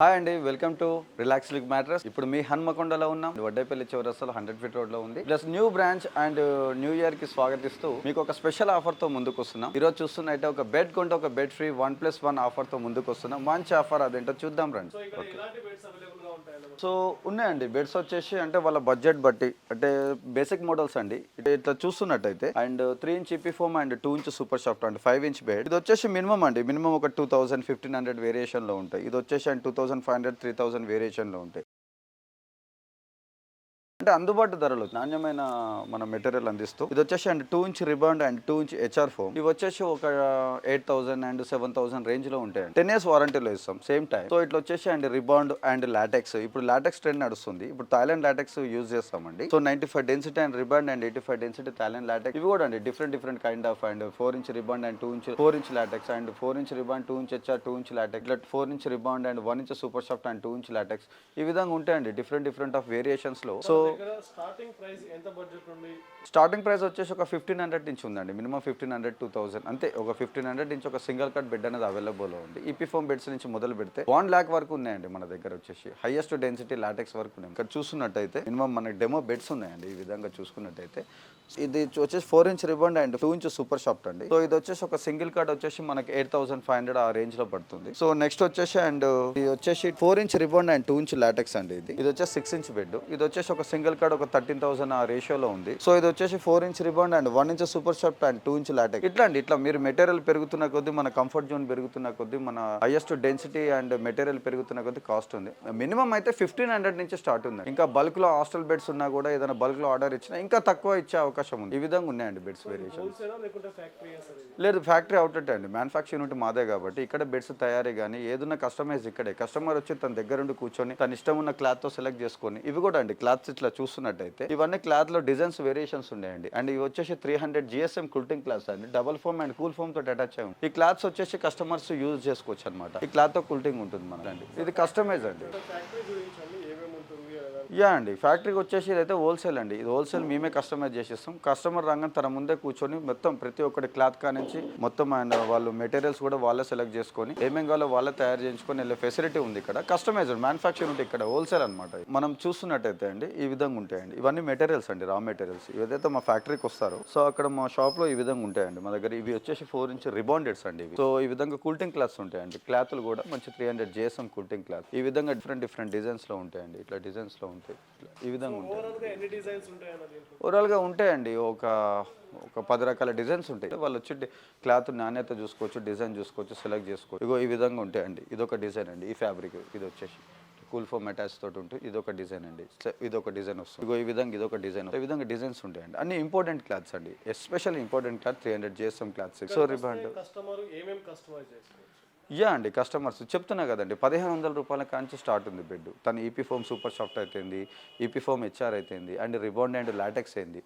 Hi అండి, welcome to relax lick mattress. ఇప్పుడు మీ హన్మకొండలో ఉన్నాం. వడ్డేపల్లి చౌరస్తాలో 100 ఫీట్ రోడ్ లో ఉంది. Plus new branch and new year కి స్వాగతిస్తూ మీకు ఒక స్పెషల్ ఆఫర్ తో ముందుకు వస్తున్నాం. ఈ రోజు చూస్తున్నట్టే ఒక బెడ్ కొంటే ఒక బెడ్ ఫ్రీ 1+1 ఆఫర్ తో ముందుకు వస్తున్నాం. మంచి ఆఫర్, అదేంటో చూద్దాం రండి. సో ఉన్నాయండి బెడ్స్ వచ్చేసి, అంటే వాళ్ళ బడ్జెట్ బట్టి, అంటే బేసిక్ మోడల్స్ అండి. ఇట్లా చూస్తున్నట్టయితే and 3 inch EP foam and 2 inch super soft and 5 inch bed. ఇది వచ్చేసి మినిమం అండి, మినిమం ఒక 2000 1500 వేరియేషన్ లో ఉంటాయి. ఇది వచ్చేసి అండ్ 2500 3000 వేరియేషన్ లో ఉంటాయి. అంటే అందుబాటు ధరలు, నాణ్యమైన మన మెటీరియల్ అందిస్తూ, ఇది వచ్చేసి and 2 inch రిబాండ్ and 2 inch HR foam. ఇవి వచ్చేసి ఒక 8000 అండ్ 7000 రేంజ్ లో ఉంటాయి. 10 years వారంటీలో ఇస్తాం సేమ్ టైం. సో ఇట్లా వచ్చేసి అండ్ రిబాండ్ అండ్ లాటెక్స్, ఇప్పుడు లాటెక్స్ ట్రెండ్ నడుస్తుంది. ఇప్పుడు థాయిలాండ్ లాటెక్స్ యూజ్ చేస్తామండి. So 95 density and rebond and 85 density Thailand LaTeX. ఇవి కూడా అండి different kind of and 4 inch రిబాండ్ and 4 inch LaTeX and 4 inch రిబాండ్ 2 inch HR 2 inch LaTeX, ఇట్లా 4 inch రిబాండ్ and 1 inch super soft and 2 inch LaTeX. ఈ విధంగా ఉంటాయండి different of variations లో. So starting price వచ్చేసి ఒక 1500 నుంచి ఉందండి. మినిమం 1500 2000 అంతే. ఒక 1500 నుంచి ఒక సింగిల్ కట్ బెడ్ అనేది అవైలబుల్ ఉంది. ఈపీ ఫోమ్ బెడ్స్ నుంచి మొదలు పెడితే 1 lakh వరకు ఉన్నాయండి మన దగ్గర. వచ్చేసి హైయెస్ట్ డెన్సిటీ లాటెక్స్ వరకు ఉన్నాయి. ఇక్కడ చూస్తున్నట్టయితే మినిమం మనకి డెమో బెడ్స్ ఉన్నాయండి. ఈ విధంగా చూసుకున్నట్టయితే ఇది వచ్చేసి 4 inch రిబాండ్ and 2 inch super soft అండి. సో ఇది వచ్చేసి ఒక సింగిల్ కార్డ్ వచ్చేసి మనకి 8500 ఆ రేంజ్ లో పడుతుంది. సో నెక్స్ట్ వచ్చేసి అండ్ ఇది వచ్చేసి 4 ఇంచ్ రిబాండ్ అండ్ 2 ఇంచ్ లాటెక్స్ అండి. ఇది వచ్చేసి 6 ఇంచ్ బెడ్. ఇది వచ్చేసి ఒక సింగిల్ కార్డ్ ఒక 13000 ఆ రేషియోలో ఉంది. సో ఇది వచ్చేసి 4 inch రిబాండ్ and 1 inch super soft and 2 inch LaTeX. ఇట్లా అండి, ఇట్లా మీరు మెటీరియల్ పెరుగుతున్న కొద్దీ, మన కంఫర్ట్ జోన్ పెరుగుతున్న కొద్దీ, మన హైయెస్ట్ డెన్సిటీ అండ్ మెటీరియల్ పెరుగుతున్న కొద్దీ కాస్ట్ ఉంది. మినిమం అయితే 1500 నుంచి స్టార్ట్ ఉంది. ఇంకా బల్క్ లో హాస్టల్ బెడ్స్ ఉన్నా కూడా ఏదైనా బల్క్ లో ఆర్డర్ ఇచ్చినా ఇంకా తక్కువ ఇచ్చే అవకాశం ఉంది. ఈ విధంగా ఉన్నాయండి బెడ్స్ వేరియేషన్. లేదు, ఫ్యాక్టరీ అవుట్లెట్ అండి. మ్యానుఫ్యాక్చర్ యూనిట్ మాదే కాబట్టి ఇక్కడ బెడ్స్ తయారీ కానీ ఏదైనా కస్టమైజ్ ఇక్కడే. కస్టమర్ వచ్చి తన దగ్గరుండి కూర్చొని తన ఇష్టం ఉన్న క్లాత్ తో సెలెక్ట్ చేసుకొని, ఇవి కూడా అండి క్లాత్స్ ఇట్లా చూస్తున్నట్టయితే ఇవన్నీ క్లాత్ లో డిజైన్స్ వేరియేషన్స్ ఉన్నాయండి. అండ్ ఇవి వచ్చేసి 300 GSM కుల్టింగ్ క్లాత్స్ అండి. Double foam and cool foam తోటి అటాచ్ అయ్యి ఉంది. ఈ క్లాత్స్ వచ్చేసి కస్టమర్స్ యూజ్ చేసుకోవచ్చు అనమాట. ఈ క్లాత్ తో కూల్టింగ్ ఉంటుంది మనకి. ఇది కస్టమైజ్ అండి. యా అండి, ఫ్యాక్టరీకి వచ్చేసి ఇదైతే హోల్సేల్ అండి. ఇది హోల్సేల్ మేమే కస్టమైజ్ చేసిస్తాం. కస్టమర్ రంగం తన ముందే కూర్చొని మొత్తం ప్రతి ఒక్కటి క్లాత్ కానించి మొత్తం అండ్ వాళ్ళు మెటీరియల్స్ కూడా వాళ్ళే సెలెక్ట్ చేసుకొని ఏమేం కావాలో వాళ్ళే తయారు చేయించుకొని వెళ్ళే ఫెసిలిటీ ఉంది ఇక్కడ. కస్టమైజ్డ్ మ్యానుఫ్యాక్చర్ ఉంటే ఇక్కడ హోల్సేల్ అనమాట. మనం చూస్తున్నట్టయితే అండి ఈ విధంగా ఉంటాయండి. ఇవన్నీ మెటీరియల్స్ అండి, రా మెటీరియల్స్. ఏదైతే మా ఫ్యాక్టరీకి వస్తారో సో అక్కడ మా షాప్ లో ఈ విధంగా ఉంటాయండి మా దగ్గర. ఇవి వచ్చేసి 4 ఇంచ్ రిబాండెడ్స్ అండి ఇవి. సో ఈ విధంగా కూల్టింగ్ క్లాత్స్ ఉంటాయండి. క్లాత్లు కూడా మంచి 300 GSM కూల్టింగ్ క్లాత్. ఈ విధంగా డిఫరెంట్ డిజైన్స్ లో ఉంటాయండి. ఇట్లా డిజైన్స్ లో ఉంటాయి. ఈ విధంగా ఉంటాయి. ఓవరాల్ గా ఉంటాయండి ఒక 10 రకాల డిజైన్స్ ఉంటాయి. వాళ్ళు వచ్చి క్లాత్ నాణ్యత చూసుకోవచ్చు, డిజైన్ చూసుకోవచ్చు, సెలెక్ట్ చేసుకోవచ్చు. ఇగో ఈ విధంగా ఉంటాయండి. ఇదొక డిజైన్ అండి. ఈ ఫ్యాబ్రిక్ ఇది వచ్చేసి కూల్ ఫోమ్ అటాచ్ తోటి ఉంటుంది. ఇదొక డిజైన్ అండి. ఇదొక డిజైన్ వస్తుంది. ఇగో ఈ విధంగా ఇదొక డిజైన్. ఈ విధంగా డిజైన్స్ ఉంటాయండి. అన్ని ఇంపార్టెంట్ క్లాత్స్ అండి. Special important cloth 300 GSM clothes. So rebond యా అండి, కస్టమర్స్ చెప్తున్నా కదండి, 1500 రూపాయల కాంచి స్టార్ట్ ఉంది బెడ్. తను ఈపీ ఫోమ్ సూపర్ సాఫ్ట్ అయితేంది, ఈపీ ఫోమ్ హెచ్ఆర్ అయితేంది, అండ్ రిబాండ్ అండ్ లాటెక్స్ అయింది.